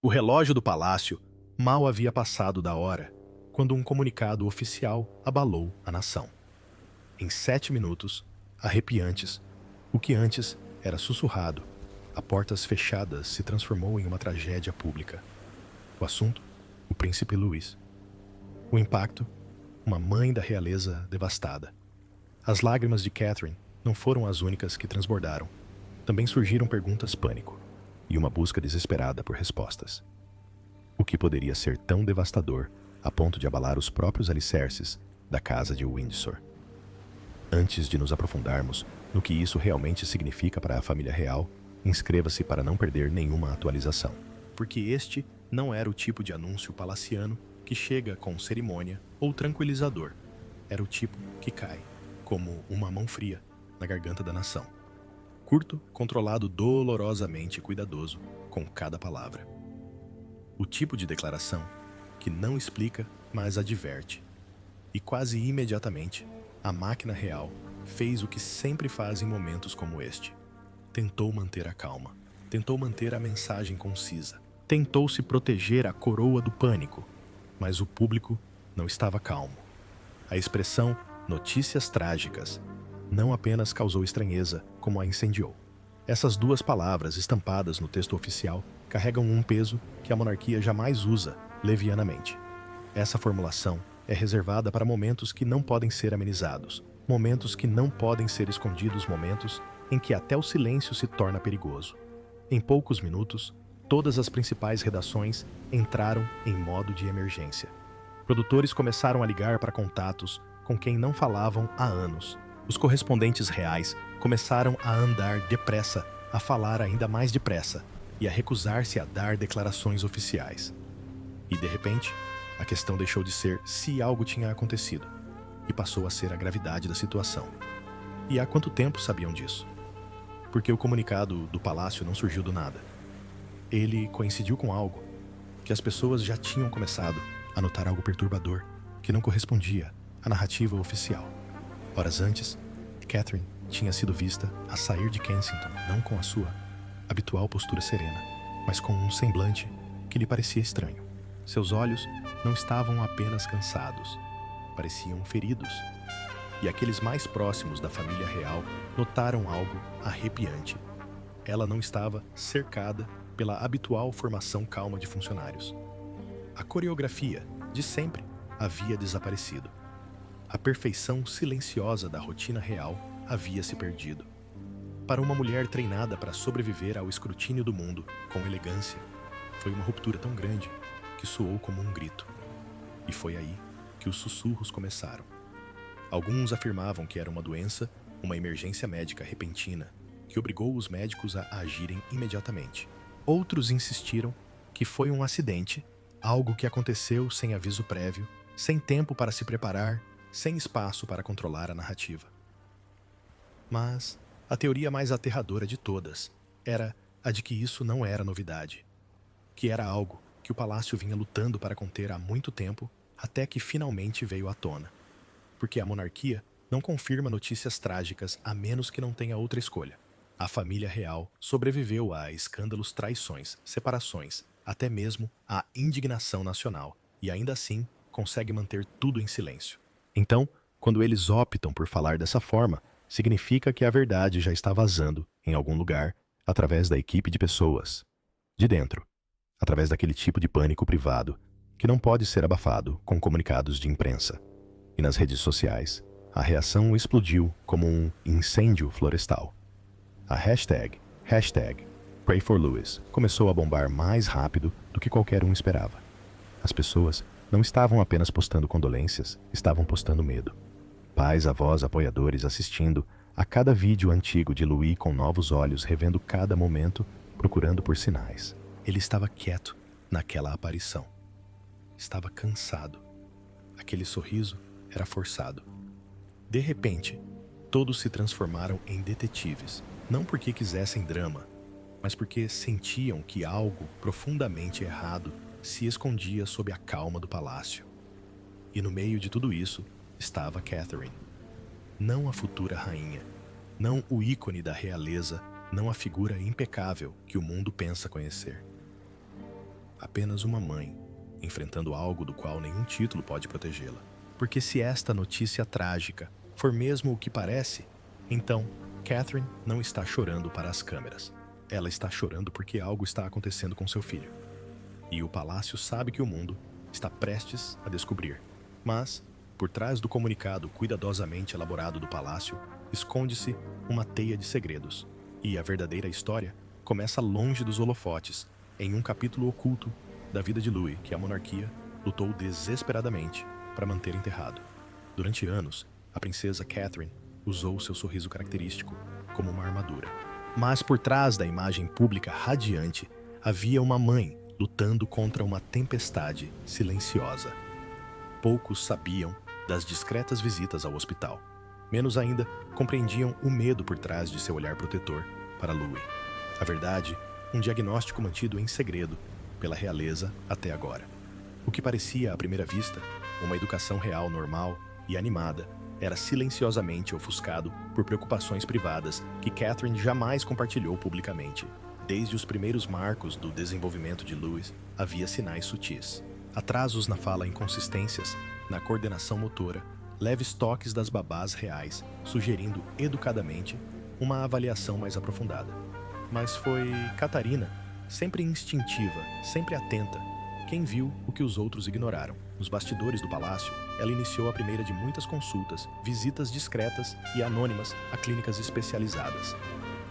O relógio do palácio mal havia passado da hora quando um comunicado oficial abalou a nação. Em 7 minutos, arrepiantes, o que antes era sussurrado, a portas fechadas se transformou em uma tragédia pública. O assunto? O príncipe Louis. O impacto? Uma mãe da realeza devastada. As lágrimas de Catherine não foram as únicas que transbordaram. Também surgiram perguntas pânico e uma busca desesperada por respostas. O que poderia ser tão devastador a ponto de abalar os próprios alicerces da casa de Windsor? Antes de nos aprofundarmos no que isso realmente significa para a família real, inscreva-se para não perder nenhuma atualização. Porque este não era o tipo de anúncio palaciano que chega com cerimônia ou tranquilizador. Era o tipo que cai, como uma mão fria, na garganta da nação. Curto, controlado dolorosamente e cuidadoso com cada palavra. O tipo de declaração que não explica, mas adverte. E quase imediatamente, a máquina real fez o que sempre faz em momentos como este. Tentou manter a calma, tentou manter a mensagem concisa, tentou se proteger a coroa do pânico, mas o público não estava calmo. A expressão "notícias trágicas" não apenas causou estranheza, como a incendiou. Essas duas palavras estampadas no texto oficial carregam um peso que a monarquia jamais usa levianamente. Essa formulação é reservada para momentos que não podem ser amenizados, momentos que não podem ser escondidos, momentos em que até o silêncio se torna perigoso. Em poucos minutos, todas as principais redações entraram em modo de emergência. Produtores começaram a ligar para contatos com quem não falavam há anos. Os correspondentes reais começaram a andar depressa, a falar ainda mais depressa e a recusar-se a dar declarações oficiais. E, de repente, a questão deixou de ser se algo tinha acontecido e passou a ser a gravidade da situação. E há quanto tempo sabiam disso? Porque o comunicado do palácio não surgiu do nada. Ele coincidiu com algo que as pessoas já tinham começado a notar, algo perturbador que não correspondia à narrativa oficial. Horas antes, Catherine tinha sido vista a sair de Kensington, não com a sua habitual postura serena, mas com um semblante que lhe parecia estranho. Seus olhos não estavam apenas cansados, pareciam feridos. E aqueles mais próximos da família real notaram algo arrepiante. Ela não estava cercada pela habitual formação calma de funcionários. A coreografia, de sempre, havia desaparecido. A perfeição silenciosa da rotina real havia se perdido. Para uma mulher treinada para sobreviver ao escrutínio do mundo com elegância, foi uma ruptura tão grande que soou como um grito. E foi aí que os sussurros começaram. Alguns afirmavam que era uma doença, uma emergência médica repentina, que obrigou os médicos a agirem imediatamente. Outros insistiram que foi um acidente, algo que aconteceu sem aviso prévio, sem tempo para se preparar, sem espaço para controlar a narrativa. Mas a teoria mais aterradora de todas era a de que isso não era novidade, que era algo que o palácio vinha lutando para conter há muito tempo, até que finalmente veio à tona. Porque a monarquia não confirma notícias trágicas a menos que não tenha outra escolha. A família real sobreviveu a escândalos, traições, separações, até mesmo à indignação nacional, e ainda assim consegue manter tudo em silêncio. Então, quando eles optam por falar dessa forma, significa que a verdade já está vazando em algum lugar através da equipe de pessoas de dentro, através daquele tipo de pânico privado que não pode ser abafado com comunicados de imprensa. E nas redes sociais, a reação explodiu como um incêndio florestal. A hashtag #PrayForLouis começou a bombar mais rápido do que qualquer um esperava. As pessoas não estavam apenas postando condolências, estavam postando medo. Pais, avós, apoiadores assistindo a cada vídeo antigo de Louis com novos olhos, revendo cada momento, procurando por sinais. Ele estava quieto naquela aparição. Estava cansado. Aquele sorriso era forçado. De repente, todos se transformaram em detetives, não porque quisessem drama, mas porque sentiam que algo profundamente errado se escondia sob a calma do palácio. E no meio de tudo isso estava Catherine. Não a futura rainha, não o ícone da realeza, não a figura impecável que o mundo pensa conhecer. apenas uma mãe, enfrentando algo do qual nenhum título pode protegê-la. Porque se esta notícia trágica for mesmo o que parece, então Catherine não está chorando para as câmeras. Ela está chorando porque algo está acontecendo com seu filho. E o palácio sabe que o mundo está prestes a descobrir. Mas, por trás do comunicado cuidadosamente elaborado do palácio, esconde-se uma teia de segredos. E a verdadeira história começa longe dos holofotes, em um capítulo oculto da vida de Louis que a monarquia lutou desesperadamente para manter enterrado. Durante anos, a princesa Catherine usou seu sorriso característico como uma armadura. Mas por trás da imagem pública radiante, havia uma mãe lutando contra uma tempestade silenciosa. Poucos sabiam das discretas visitas ao hospital. Menos ainda, compreendiam o medo por trás de seu olhar protetor para Louis. A verdade, um diagnóstico mantido em segredo pela realeza até agora. O que parecia, à primeira vista, uma educação real normal e animada, era silenciosamente ofuscado por preocupações privadas que Catherine jamais compartilhou publicamente. Desde os primeiros marcos do desenvolvimento de Louis, havia sinais sutis. Atrasos na fala, inconsistências na coordenação motora, leves toques das babás reais, sugerindo educadamente uma avaliação mais aprofundada. Mas foi Catarina, sempre instintiva, sempre atenta, quem viu o que os outros ignoraram. Nos bastidores do palácio, ela iniciou a primeira de muitas consultas, visitas discretas e anônimas a clínicas especializadas.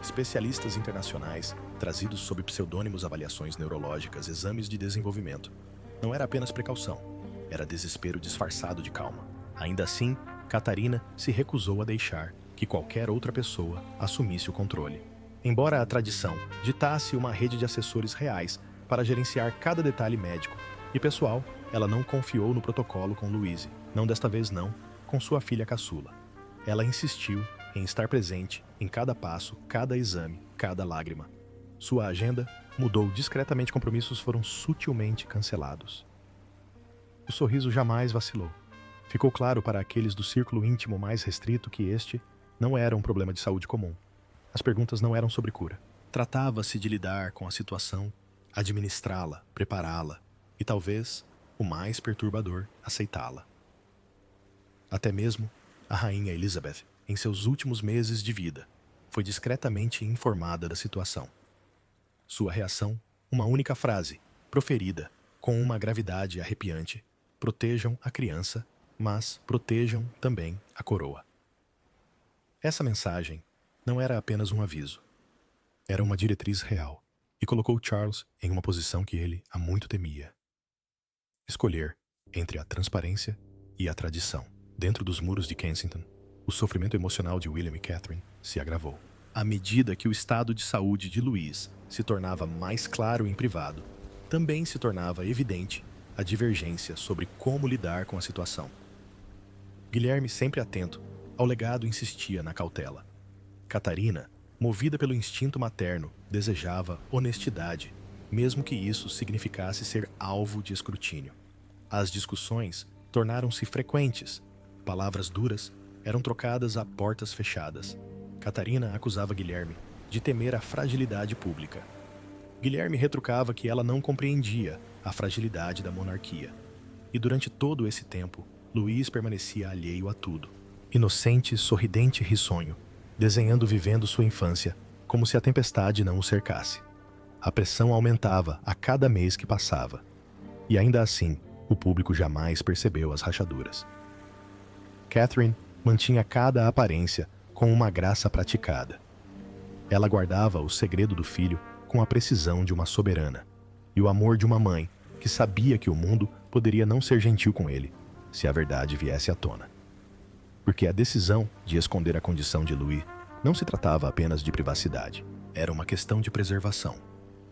Especialistas internacionais, trazidos sob pseudônimos, avaliações neurológicas, exames de desenvolvimento. Não era apenas precaução, era desespero disfarçado de calma. Ainda assim, Catarina se recusou a deixar que qualquer outra pessoa assumisse o controle. Embora a tradição ditasse uma rede de assessores reais para gerenciar cada detalhe médico e pessoal, ela não confiou no protocolo com Louise, não desta vez não, com sua filha caçula. Ela insistiu em estar presente em cada passo, cada exame, cada lágrima. Sua agenda mudou discretamente, compromissos foram sutilmente cancelados. O sorriso jamais vacilou. Ficou claro para aqueles do círculo íntimo mais restrito que este não era um problema de saúde comum. As perguntas não eram sobre cura. Tratava-se de lidar com a situação, administrá-la, prepará-la e talvez, o mais perturbador, aceitá-la. Até mesmo a rainha Elizabeth, em seus últimos meses de vida, foi discretamente informada da situação. Sua reação, uma única frase, proferida com uma gravidade arrepiante: protejam a criança, mas protejam também a coroa. Essa mensagem não era apenas um aviso. Era uma diretriz real e colocou Charles em uma posição que ele há muito temia. Escolher entre a transparência e a tradição. Dentro dos muros de Kensington, o sofrimento emocional de William e Catherine se agravou. À medida que o estado de saúde de Louise se tornava mais claro em privado, também se tornava evidente a divergência sobre como lidar com a situação. Guilherme, sempre atento ao legado, insistia na cautela. Catarina, movida pelo instinto materno, desejava honestidade, mesmo que isso significasse ser alvo de escrutínio. As discussões tornaram-se frequentes. Palavras duras eram trocadas a portas fechadas. Catarina acusava Guilherme de temer a fragilidade pública. Guilherme retrucava que ela não compreendia a fragilidade da monarquia. E durante todo esse tempo, Louis permanecia alheio a tudo. Inocente, sorridente e risonho, desenhando vivendo sua infância, como se a tempestade não o cercasse. A pressão aumentava a cada mês que passava. E ainda assim, o público jamais percebeu as rachaduras. Catherine mantinha cada aparência com uma graça praticada. Ela guardava o segredo do filho com a precisão de uma soberana e o amor de uma mãe que sabia que o mundo poderia não ser gentil com ele se a verdade viesse à tona. Porque a decisão de esconder a condição de Louis não se tratava apenas de privacidade, era uma questão de preservação.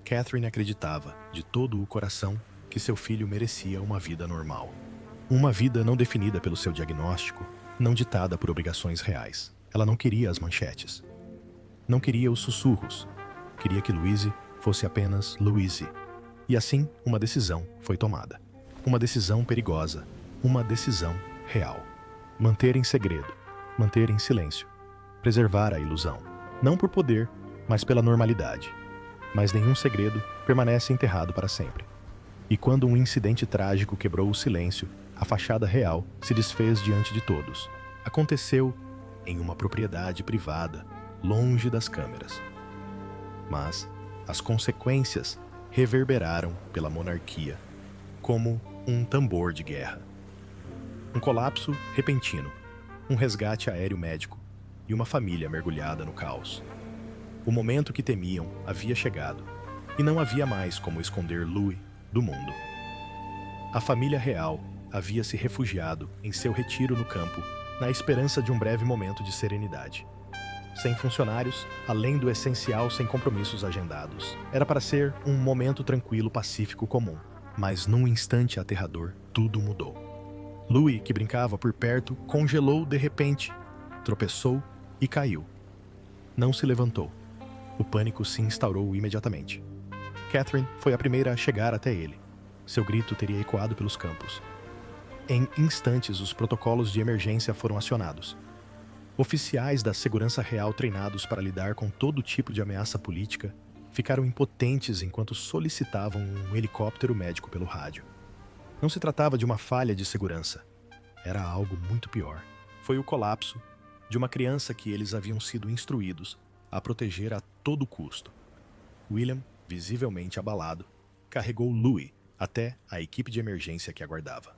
Catherine acreditava de todo o coração que seu filho merecia uma vida normal. Uma vida não definida pelo seu diagnóstico, não ditada por obrigações reais. Ela não queria as manchetes. Não queria os sussurros. Queria que Louise fosse apenas Louise. E assim, uma decisão foi tomada. Uma decisão perigosa. Uma decisão real. Manter em segredo. Manter em silêncio. Preservar a ilusão. Não por poder, mas pela normalidade. Mas nenhum segredo permanece enterrado para sempre. E quando um incidente trágico quebrou o silêncio, a fachada real se desfez diante de todos. Aconteceu em uma propriedade privada, longe das câmeras. Mas as consequências reverberaram pela monarquia como um tambor de guerra. Um colapso repentino, um resgate aéreo médico e uma família mergulhada no caos. O momento que temiam havia chegado, e não havia mais como esconder Louis do mundo. A família real havia se refugiado em seu retiro no campo, na esperança de um breve momento de serenidade. Sem funcionários, além do essencial, sem compromissos agendados. Era para ser um momento tranquilo, pacífico, comum. Mas num instante aterrador, tudo mudou. Louis, que brincava por perto, congelou de repente, tropeçou e caiu. Não se levantou. O pânico se instaurou imediatamente. Catherine foi a primeira a chegar até ele. Seu grito teria ecoado pelos campos. Em instantes, os protocolos de emergência foram acionados. Oficiais da segurança real treinados para lidar com todo tipo de ameaça política ficaram impotentes enquanto solicitavam um helicóptero médico pelo rádio. Não se tratava de uma falha de segurança. Era algo muito pior. Foi o colapso de uma criança que eles haviam sido instruídos a proteger a todo custo. William, visivelmente abalado, carregou Louis até a equipe de emergência que aguardava.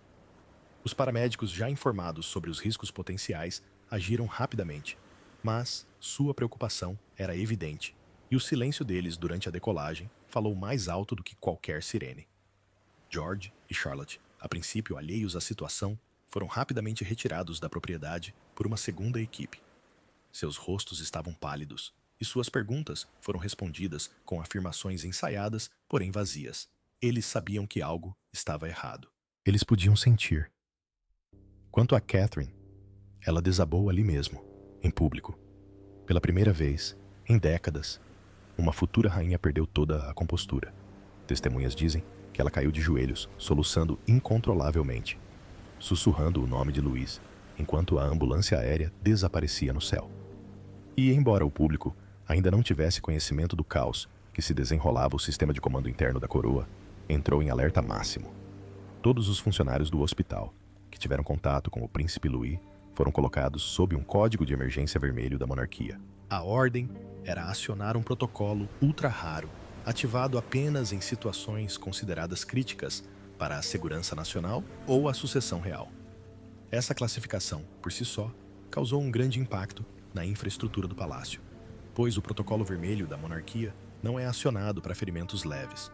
Os paramédicos, já informados sobre os riscos potenciais, agiram rapidamente, mas sua preocupação era evidente, e o silêncio deles durante a decolagem falou mais alto do que qualquer sirene. George e Charlotte, a princípio alheios à situação, foram rapidamente retirados da propriedade por uma segunda equipe. Seus rostos estavam pálidos, e suas perguntas foram respondidas com afirmações ensaiadas, porém vazias. Eles sabiam que algo estava errado. Eles podiam sentir. Quanto a Catherine, ela desabou ali mesmo, em público. Pela primeira vez, em décadas, uma futura rainha perdeu toda a compostura. Testemunhas dizem que ela caiu de joelhos, soluçando incontrolavelmente, sussurrando o nome de Louis, enquanto a ambulância aérea desaparecia no céu. E, embora o público ainda não tivesse conhecimento do caos que se desenrolava o sistema de comando interno da coroa, entrou em alerta máximo. Todos os funcionários do hospital que tiveram contato com o príncipe Louis foram colocados sob um código de emergência vermelho da monarquia. A ordem era acionar um protocolo ultra raro, ativado apenas em situações consideradas críticas para a segurança nacional ou a sucessão real. Essa classificação, por si só, causou um grande impacto na infraestrutura do palácio, pois o protocolo vermelho da monarquia não é acionado para ferimentos leves,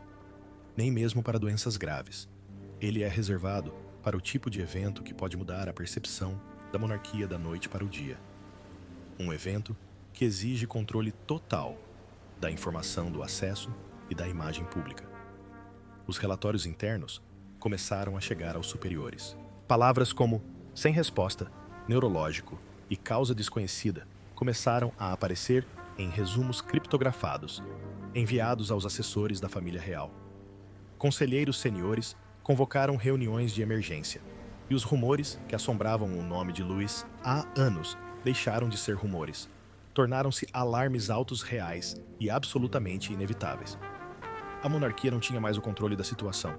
nem mesmo para doenças graves. Ele é reservado para o tipo de evento que pode mudar a percepção da monarquia da noite para o dia. Um evento que exige controle total da informação do acesso e da imagem pública. Os relatórios internos começaram a chegar aos superiores. Palavras como sem resposta, neurológico e causa desconhecida começaram a aparecer em resumos criptografados, enviados aos assessores da família real. Conselheiros seniores convocaram reuniões de emergência, e os rumores que assombravam o nome de Louis há anos deixaram de ser rumores. Tornaram-se alarmes altos reais e absolutamente inevitáveis. A monarquia não tinha mais o controle da situação.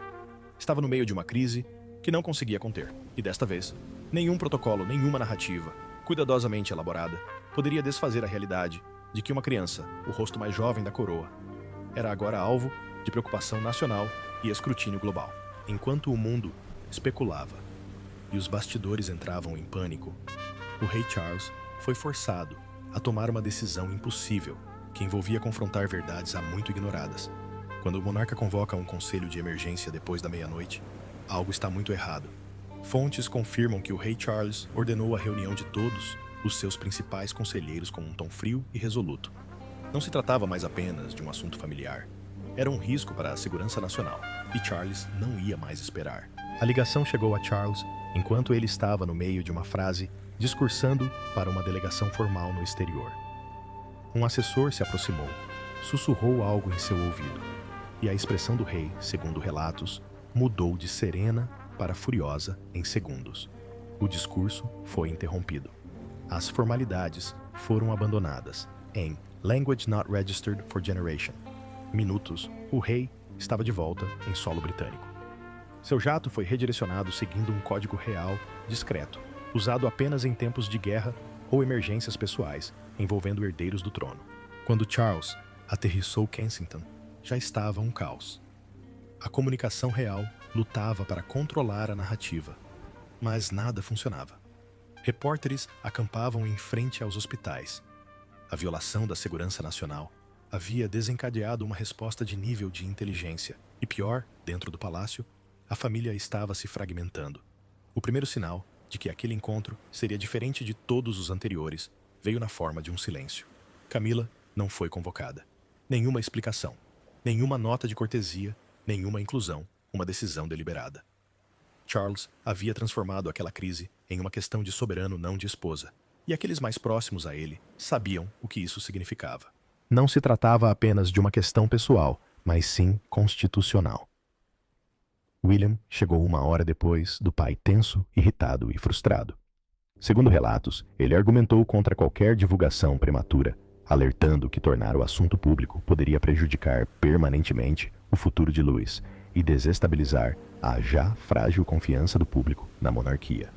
Estava no meio de uma crise que não conseguia conter. E desta vez, nenhum protocolo, nenhuma narrativa, cuidadosamente elaborada, poderia desfazer a realidade de que uma criança, o rosto mais jovem da coroa, era agora alvo de preocupação nacional e escrutínio global. Enquanto o mundo especulava e os bastidores entravam em pânico, o rei Charles foi forçado a tomar uma decisão impossível que envolvia confrontar verdades há muito ignoradas. Quando o monarca convoca um conselho de emergência depois da meia-noite, algo está muito errado. Fontes confirmam que o rei Charles ordenou a reunião de todos os seus principais conselheiros com um tom frio e resoluto. Não se tratava mais apenas de um assunto familiar. Era um risco para a segurança nacional, e Charles não ia mais esperar. A ligação chegou a Charles enquanto ele estava no meio de uma frase discursando para uma delegação formal no exterior. Um assessor se aproximou, sussurrou algo em seu ouvido, e a expressão do rei, segundo relatos, mudou de serena para furiosa em segundos. O discurso foi interrompido. As formalidades foram abandonadas. Em Language Not Registered for Generation minutos, o rei estava de volta em solo britânico. Seu jato foi redirecionado seguindo um código real, discreto, usado apenas em tempos de guerra ou emergências pessoais envolvendo herdeiros do trono. Quando Charles aterrissou Kensington, já estava um caos. A comunicação real lutava para controlar a narrativa, mas nada funcionava. Repórteres acampavam em frente aos hospitais. A violação da segurança nacional havia desencadeado uma resposta de nível de inteligência. E pior, dentro do palácio, a família estava se fragmentando. O primeiro sinal de que aquele encontro seria diferente de todos os anteriores veio na forma de um silêncio. Camila não foi convocada. Nenhuma explicação, nenhuma nota de cortesia, nenhuma inclusão, uma decisão deliberada. Charles havia transformado aquela crise em uma questão de soberano, não de esposa, e aqueles mais próximos a ele sabiam o que isso significava. Não se tratava apenas de uma questão pessoal, mas sim constitucional. William chegou uma hora depois do pai tenso, irritado e frustrado. Segundo relatos, ele argumentou contra qualquer divulgação prematura, alertando que tornar o assunto público poderia prejudicar permanentemente o futuro de Louis e desestabilizar a já frágil confiança do público na monarquia.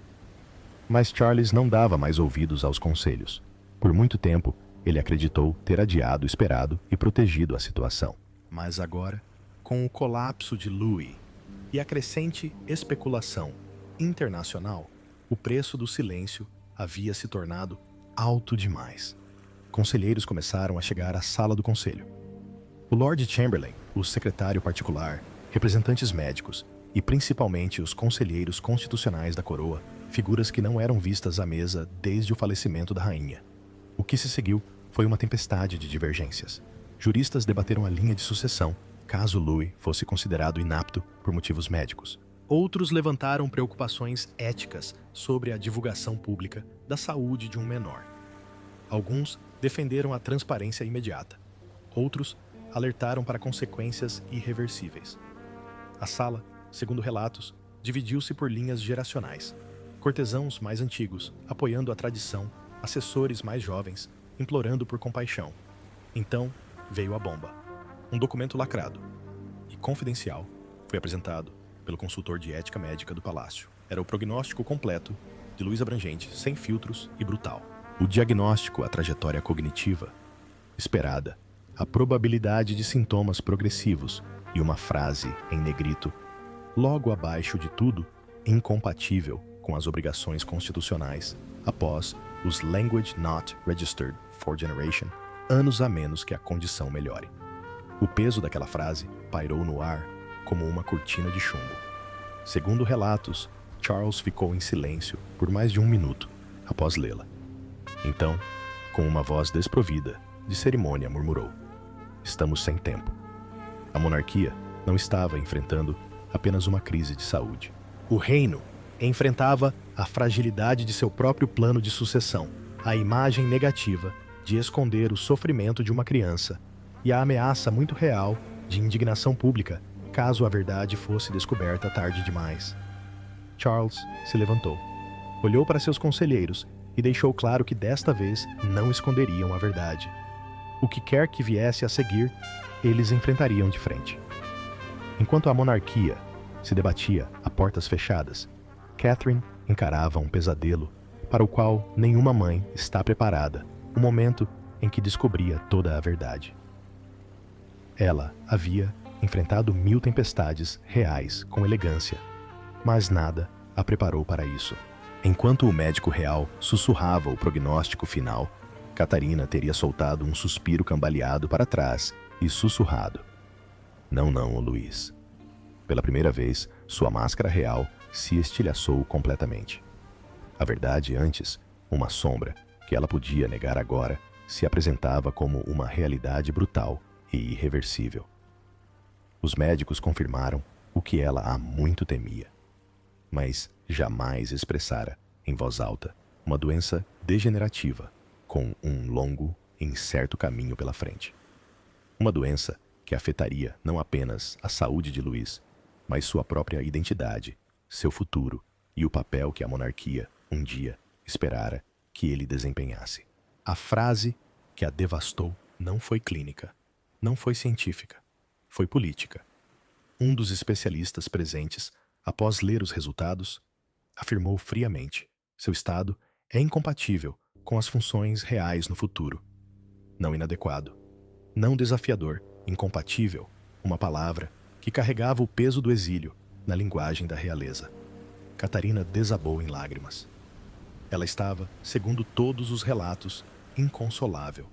Mas Charles não dava mais ouvidos aos conselhos. Por muito tempo, ele acreditou ter adiado o esperado e protegido a situação. Mas agora, com o colapso de Louis e a crescente especulação internacional, o preço do silêncio havia se tornado alto demais. Conselheiros começaram a chegar à sala do conselho. O Lord Chamberlain, o secretário particular, representantes médicos e principalmente os conselheiros constitucionais da coroa, figuras que não eram vistas à mesa desde o falecimento da rainha. O que se seguiu foi uma tempestade de divergências. Juristas debateram a linha de sucessão, caso Louis fosse considerado inapto por motivos médicos. Outros levantaram preocupações éticas sobre a divulgação pública da saúde de um menor. Alguns defenderam a transparência imediata. Outros alertaram para consequências irreversíveis. A sala, segundo relatos, dividiu-se por linhas geracionais. Cortesãos mais antigos, apoiando a tradição, assessores mais jovens, implorando por compaixão. Então, veio a bomba. Um documento lacrado e confidencial foi apresentado pelo consultor de ética médica do palácio. Era o prognóstico completo de Louis Abrangente, sem filtros e brutal. O diagnóstico, a trajetória cognitiva esperada, a probabilidade de sintomas progressivos e uma frase em negrito, logo abaixo de tudo, incompatível com as obrigações constitucionais após os Language Not Registered for Generation, anos a menos que a condição melhore. O peso daquela frase pairou no ar como uma cortina de chumbo. Segundo relatos, Charles ficou em silêncio por mais de 1 minuto após lê-la. Então, com uma voz desprovida de cerimônia, murmurou: "Estamos sem tempo." A monarquia não estava enfrentando apenas uma crise de saúde. O reino enfrentava a fragilidade de seu próprio plano de sucessão, a imagem negativa de esconder o sofrimento de uma criança e a ameaça muito real de indignação pública caso a verdade fosse descoberta tarde demais. Charles se levantou, olhou para seus conselheiros e deixou claro que desta vez não esconderiam a verdade. O que quer que viesse a seguir, eles enfrentariam de frente. Enquanto a monarquia se debatia a portas fechadas, Catherine encarava um pesadelo para o qual nenhuma mãe está preparada, o momento em que descobria toda a verdade. Ela havia enfrentado 1000 tempestades reais com elegância, mas nada a preparou para isso. Enquanto o médico real sussurrava o prognóstico final, Catarina teria soltado um suspiro cambaleado para trás e sussurrado: "Não, não, Luís." Pela primeira vez, sua máscara real se estilhaçou completamente. A verdade antes, uma sombra, que ela podia negar agora, se apresentava como uma realidade brutal e irreversível. Os médicos confirmaram o que ela há muito temia, mas jamais expressara, em voz alta, uma doença degenerativa com um longo e incerto caminho pela frente. Uma doença que afetaria não apenas a saúde de Luís, mas sua própria identidade, seu futuro e o papel que a monarquia, um dia, esperara que ele desempenhasse. A frase que a devastou não foi clínica, não foi científica, foi política. Um dos especialistas presentes Após ler os resultados, afirmou friamente: seu estado é incompatível com as funções reais no futuro. Não inadequado, não desafiador, incompatível, uma palavra que carregava o peso do exílio na linguagem da realeza. Catarina desabou em lágrimas. Ela estava, segundo todos os relatos, inconsolável.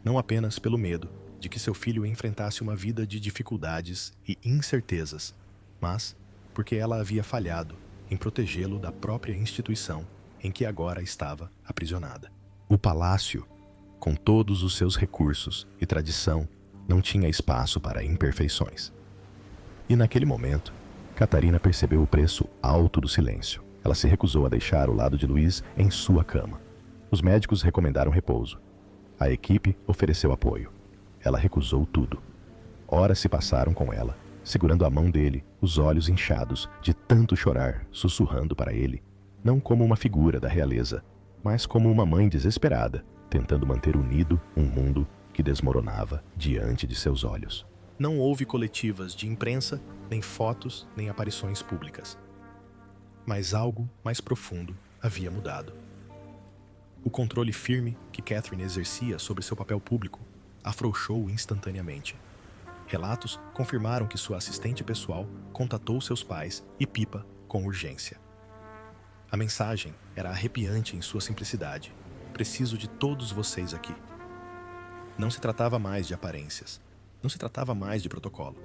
Não apenas pelo medo de que seu filho enfrentasse uma vida de dificuldades e incertezas, mas porque ela havia falhado em protegê-lo da própria instituição em que agora estava aprisionada. O palácio, com todos os seus recursos e tradição, não tinha espaço para imperfeições. E naquele momento, Catarina percebeu o preço alto do silêncio. Ela se recusou a deixar o lado de Luiz em sua cama. Os médicos recomendaram repouso. A equipe ofereceu apoio. Ela recusou tudo. Horas se passaram com ela, segurando a mão dele, os olhos inchados de tanto chorar, sussurrando para ele, não como uma figura da realeza, mas como uma mãe desesperada, tentando manter unido um mundo que desmoronava diante de seus olhos. Não houve coletivas de imprensa, nem fotos, nem aparições públicas. Mas algo mais profundo havia mudado. O controle firme que Catherine exercia sobre seu papel público afrouxou instantaneamente. Relatos confirmaram que sua assistente pessoal contatou seus pais e Pippa com urgência. A mensagem era arrepiante em sua simplicidade. Preciso de todos vocês aqui. Não se tratava mais de aparências. Não se tratava mais de protocolo.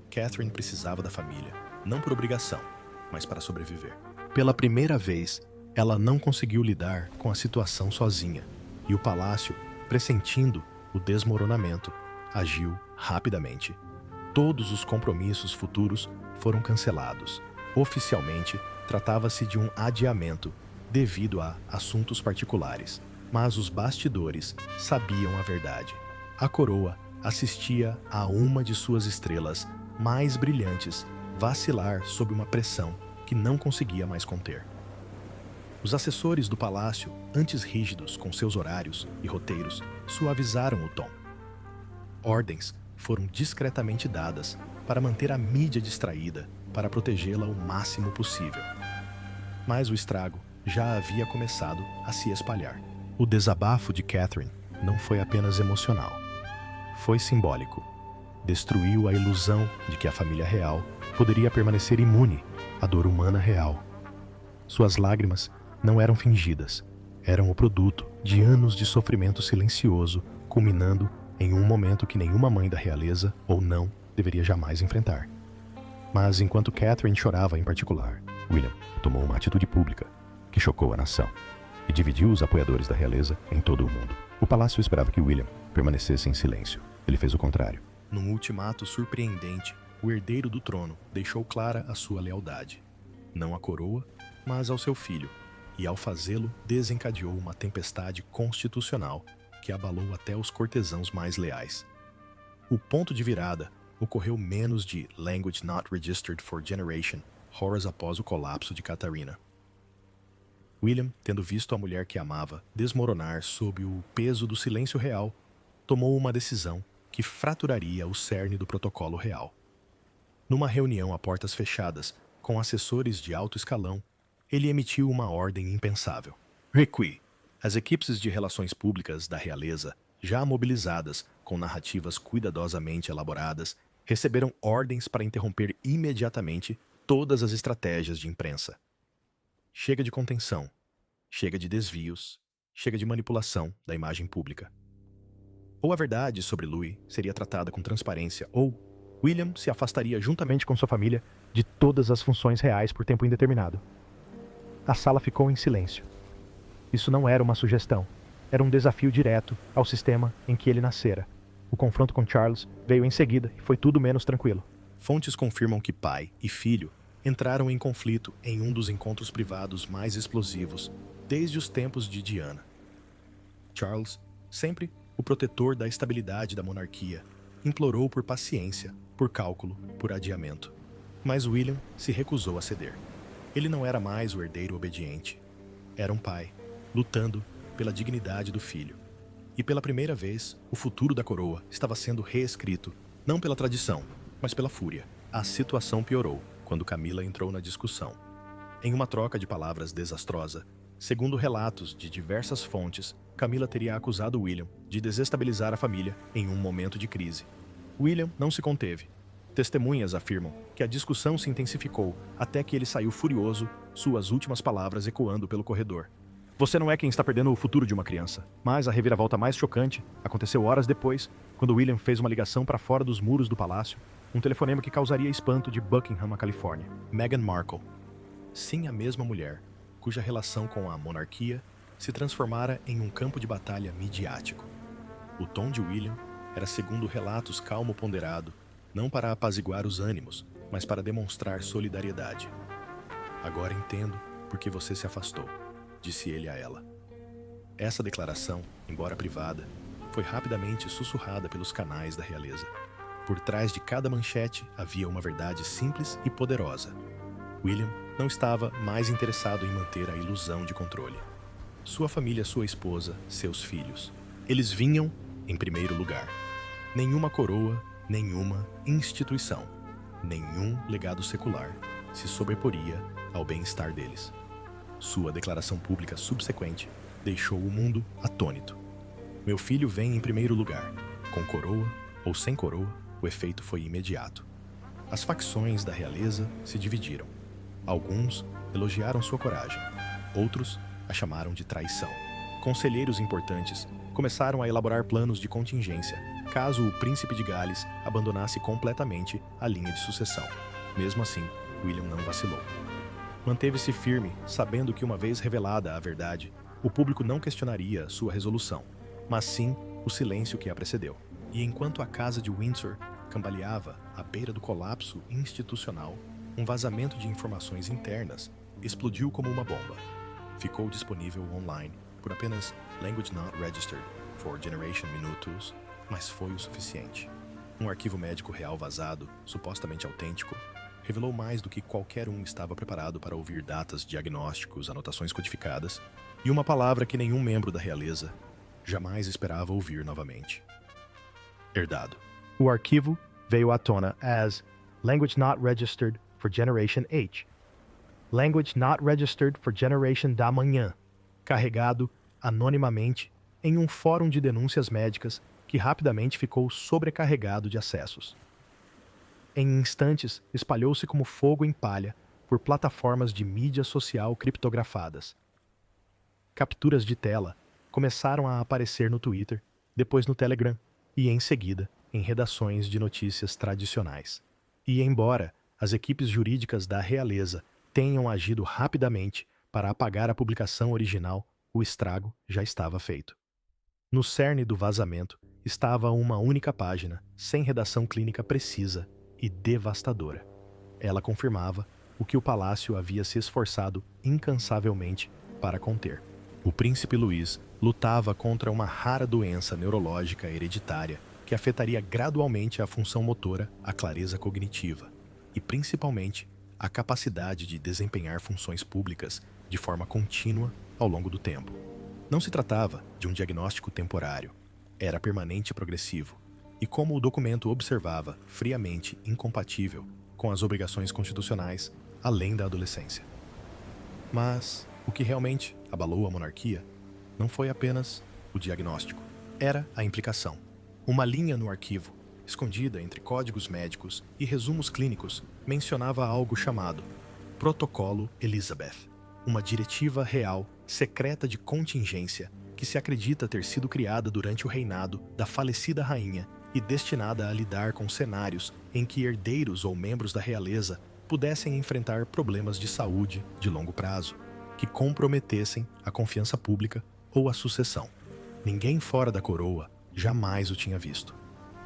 Catherine precisava da família, não por obrigação, mas para sobreviver. Pela primeira vez, ela não conseguiu lidar com a situação sozinha, e o palácio, pressentindo o desmoronamento, agiu rapidamente. Todos os compromissos futuros foram cancelados. Oficialmente, tratava-se de um adiamento devido a assuntos particulares, mas os bastidores sabiam a verdade. A coroa assistia a uma de suas estrelas mais brilhantes vacilar sob uma pressão que não conseguia mais conter. Os assessores do palácio, antes rígidos com seus horários e roteiros, suavizaram o tom. Ordens foram discretamente dadas para manter a mídia distraída, para protegê-la o máximo possível. Mas o estrago já havia começado a se espalhar. O desabafo de Catherine não foi apenas emocional. Foi simbólico. Destruiu a ilusão de que a família real poderia permanecer imune à dor humana real. Suas lágrimas não eram fingidas, eram o produto de anos de sofrimento silencioso, culminando em um momento que nenhuma mãe da realeza, ou não, deveria jamais enfrentar. Mas enquanto Catherine chorava em particular, William tomou uma atitude pública que chocou a nação e dividiu os apoiadores da realeza em todo o mundo. O palácio esperava que William permanecesse em silêncio. Ele fez o contrário. Num ultimato surpreendente, o herdeiro do trono deixou clara a sua lealdade. Não à coroa, mas ao seu filho. E ao fazê-lo, desencadeou uma tempestade constitucional que abalou até os cortesãos mais leais. O ponto de virada ocorreu menos de Language Not Registered for Generation, horas após o colapso de Catarina. William, tendo visto a mulher que amava desmoronar sob o peso do silêncio real, tomou uma decisão que fraturaria o cerne do protocolo real. Numa reunião a portas fechadas, com assessores de alto escalão, ele emitiu uma ordem impensável. Requi, as equipes de relações públicas da realeza, já mobilizadas com narrativas cuidadosamente elaboradas, receberam ordens para interromper imediatamente todas as estratégias de imprensa. Chega de contenção, chega de desvios, chega de manipulação da imagem pública. Ou a verdade sobre Louis seria tratada com transparência, ou William se afastaria juntamente com sua família de todas as funções reais por tempo indeterminado. A sala ficou em silêncio. Isso não era uma sugestão, era um desafio direto ao sistema em que ele nascera. O confronto com Charles veio em seguida e foi tudo menos tranquilo. Fontes confirmam que pai e filho entraram em conflito em um dos encontros privados mais explosivos desde os tempos de Diana. Charles, sempre o protetor da estabilidade da monarquia, implorou por paciência, por cálculo, por adiamento. Mas William se recusou a ceder. Ele não era mais o herdeiro obediente. Era um pai, lutando pela dignidade do filho. E pela primeira vez, o futuro da coroa estava sendo reescrito, não pela tradição, mas pela fúria. A situação piorou. quando Camila entrou na discussão. Em uma troca de palavras desastrosa, segundo relatos de diversas fontes, Camila teria acusado William de desestabilizar a família em um momento de crise. William não se conteve. Testemunhas afirmam que a discussão se intensificou até que ele saiu furioso, suas últimas palavras ecoando pelo corredor. Você não é quem está perdendo o futuro de uma criança. Mas a reviravolta mais chocante aconteceu horas depois, quando William fez uma ligação para fora dos muros do palácio, um telefonema que causaria espanto de Buckingham, a Califórnia. Meghan Markle. Sim, a mesma mulher, cuja relação com a monarquia se transformara em um campo de batalha midiático. O tom de William era, segundo relatos, calmo-ponderado, não para apaziguar os ânimos, mas para demonstrar solidariedade. Agora entendo por que você se afastou, disse ele a ela. Essa declaração, embora privada, foi rapidamente sussurrada pelos canais da realeza. Por trás de cada manchete havia uma verdade simples e poderosa. William não estava mais interessado em manter a ilusão de controle. Sua família, sua esposa, seus filhos. Eles vinham em primeiro lugar. Nenhuma coroa, nenhuma instituição, nenhum legado secular se sobreporia ao bem-estar deles. Sua declaração pública subsequente deixou o mundo atônito. Meu filho vem em primeiro lugar. Com coroa ou sem coroa, o efeito foi imediato. As facções da realeza se dividiram. Alguns elogiaram sua coragem, outros a chamaram de traição. Conselheiros importantes começaram a elaborar planos de contingência caso o príncipe de Gales abandonasse completamente a linha de sucessão. Mesmo assim, William não vacilou. Manteve-se firme, sabendo que, uma vez revelada a verdade, o público não questionaria sua resolução, mas sim o silêncio que a precedeu. E enquanto a Casa de Windsor cambaleava à beira do colapso institucional, um vazamento de informações internas explodiu como uma bomba. Ficou disponível online por apenas Language Not Registered for Generation Minutos, mas foi o suficiente. Um arquivo médico real vazado, supostamente autêntico, revelou mais do que qualquer um estava preparado para ouvir datas, diagnósticos, anotações codificadas e uma palavra que nenhum membro da realeza jamais esperava ouvir novamente. Herdado. O arquivo veio à tona as Language Not Registered for Generation H. Language Not Registered for Generation da Manhã, carregado anonimamente em um fórum de denúncias médicas que rapidamente ficou sobrecarregado de acessos. Em instantes, espalhou-se como fogo em palha por plataformas de mídia social criptografadas. Capturas de tela começaram a aparecer no Twitter, depois no Telegram e, em seguida, em redações de notícias tradicionais. E, embora as equipes jurídicas da realeza tenham agido rapidamente para apagar a publicação original, o estrago já estava feito. No cerne do vazamento estava uma única página, sem redação clínica precisa e devastadora. Ela confirmava o que o palácio havia se esforçado incansavelmente para conter. O príncipe Luís lutava contra uma rara doença neurológica hereditária que afetaria gradualmente a função motora, a clareza cognitiva e, principalmente, a capacidade de desempenhar funções públicas de forma contínua ao longo do tempo. Não se tratava de um diagnóstico temporário, era permanente e progressivo, e como o documento observava, friamente incompatível com as obrigações constitucionais além da adolescência. Mas o que realmente abalou a monarquia não foi apenas o diagnóstico, era a implicação. Uma linha no arquivo, escondida entre códigos médicos e resumos clínicos, mencionava algo chamado Protocolo Elizabeth, uma diretiva real, secreta de contingência que se acredita ter sido criada durante o reinado da falecida rainha e destinada a lidar com cenários em que herdeiros ou membros da realeza pudessem enfrentar problemas de saúde de longo prazo, que comprometessem a confiança pública ou a sucessão. Ninguém fora da coroa jamais o tinha visto.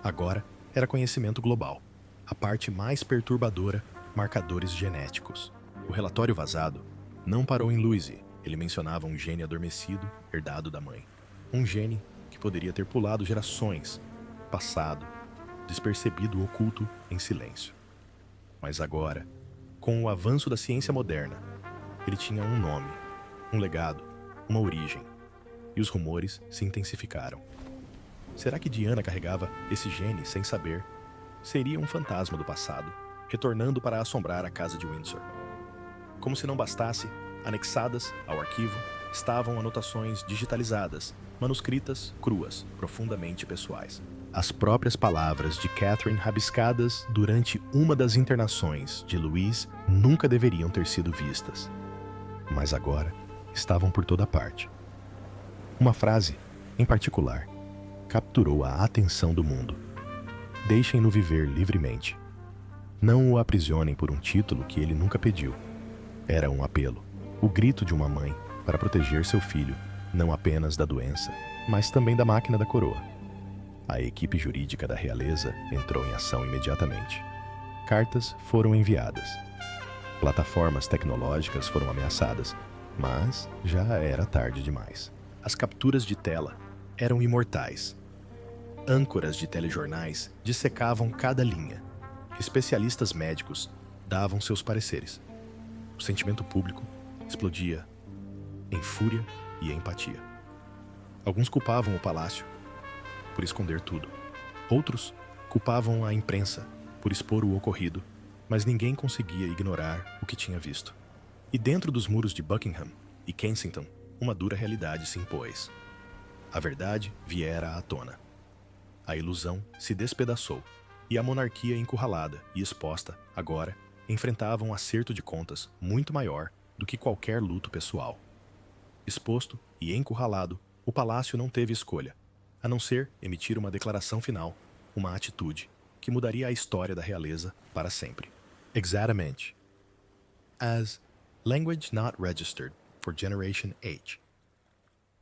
Agora era conhecimento global. A parte mais perturbadora, marcadores genéticos. O relatório vazado não parou em Louise. Ele mencionava um gene adormecido, herdado da mãe. Um gene que poderia ter pulado gerações, passado, despercebido, oculto em silêncio. Mas agora, com o avanço da ciência moderna, ele tinha um nome, um legado, uma origem. E os rumores se intensificaram. Será que Diana carregava esse gene sem saber? Seria um fantasma do passado, retornando para assombrar a casa de Windsor. Como se não bastasse, anexadas ao arquivo estavam anotações digitalizadas, manuscritas, cruas, profundamente pessoais. As próprias palavras de Catherine rabiscadas durante uma das internações de Louise nunca deveriam ter sido vistas. Mas agora estavam por toda parte. Uma frase, em particular, capturou a atenção do mundo. Deixem-no viver livremente. Não o aprisionem por um título que ele nunca pediu. Era um apelo, o grito de uma mãe para proteger seu filho, não apenas da doença, mas também da máquina da coroa. A equipe jurídica da realeza entrou em ação imediatamente. Cartas foram enviadas. Plataformas tecnológicas foram ameaçadas, mas já era tarde demais. As capturas de tela eram imortais. Âncoras de telejornais dissecavam cada linha. Especialistas médicos davam seus pareceres. O sentimento público explodia em fúria e empatia. Alguns culpavam o palácio por esconder tudo. Outros culpavam a imprensa por expor o ocorrido, mas ninguém conseguia ignorar o que tinha visto. E dentro dos muros de Buckingham e Kensington, uma dura realidade se impôs. A verdade viera à tona. A ilusão se despedaçou, e a monarquia encurralada e exposta, agora, enfrentava um acerto de contas muito maior do que qualquer luto pessoal. Exposto e encurralado, o palácio não teve escolha, a não ser emitir uma declaração final, uma atitude que mudaria a história da realeza para sempre. Exatamente. As language not registered for Generation H.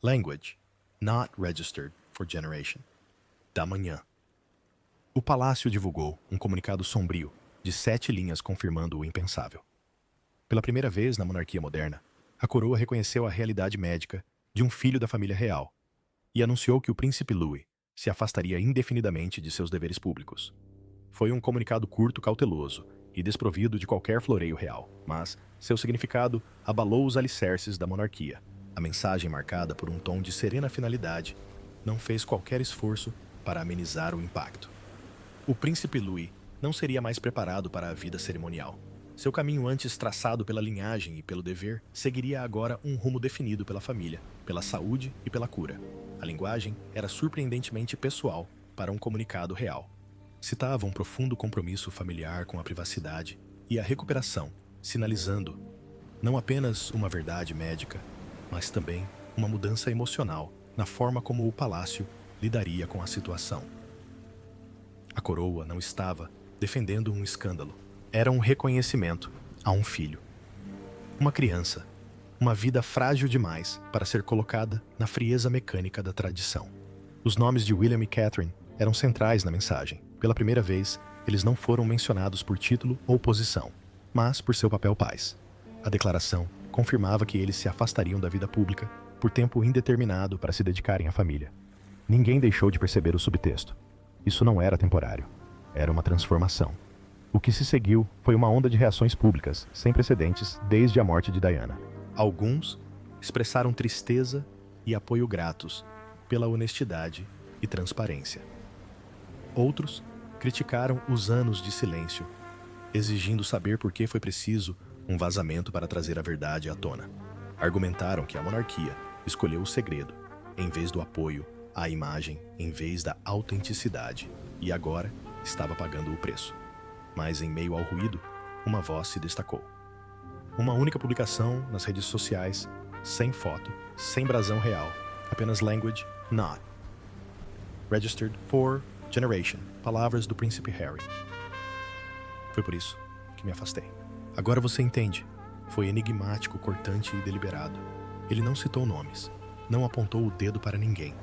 Language not registered for Generation. Da manhã. O palácio divulgou um comunicado sombrio de 7 linhas confirmando o impensável. Pela primeira vez na monarquia moderna, a coroa reconheceu a realidade médica de um filho da família real e anunciou que o príncipe Louis se afastaria indefinidamente de seus deveres públicos. Foi um comunicado curto, cauteloso e desprovido de qualquer floreio real, mas seu significado abalou os alicerces da monarquia. A mensagem, marcada por um tom de serena finalidade, não fez qualquer esforço para amenizar o impacto. O príncipe Louis não seria mais preparado para a vida cerimonial. Seu caminho antes traçado pela linhagem e pelo dever seguiria agora um rumo definido pela família, pela saúde e pela cura. A linguagem era surpreendentemente pessoal para um comunicado real. Citava um profundo compromisso familiar com a privacidade e a recuperação, sinalizando não apenas uma verdade médica, mas também uma mudança emocional na forma como o palácio lidaria com a situação. A coroa não estava defendendo um escândalo. Era um reconhecimento a um filho. Uma criança. Uma vida frágil demais para ser colocada na frieza mecânica da tradição. Os nomes de William e Catherine eram centrais na mensagem. Pela primeira vez, eles não foram mencionados por título ou posição, mas por seu papel pais. A declaração confirmava que eles se afastariam da vida pública por tempo indeterminado para se dedicarem à família. Ninguém deixou de perceber o subtexto. Isso não era temporário. Era uma transformação. O que se seguiu foi uma onda de reações públicas, sem precedentes desde a morte de Diana. Alguns expressaram tristeza e apoio gratos pela honestidade e transparência. Outros criticaram os anos de silêncio, exigindo saber por que foi preciso um vazamento para trazer a verdade à tona. Argumentaram que a monarquia escolheu o segredo, em vez do apoio, a imagem, em vez da autenticidade, e agora estava pagando o preço. Mas em meio ao ruído, uma voz se destacou. Uma única publicação nas redes sociais, sem foto, sem brasão real, apenas language not registered for generation, palavras do príncipe Harry. Foi por isso que me afastei. Agora você entende. Foi enigmático, cortante e deliberado. Ele não citou nomes, não apontou o dedo para ninguém.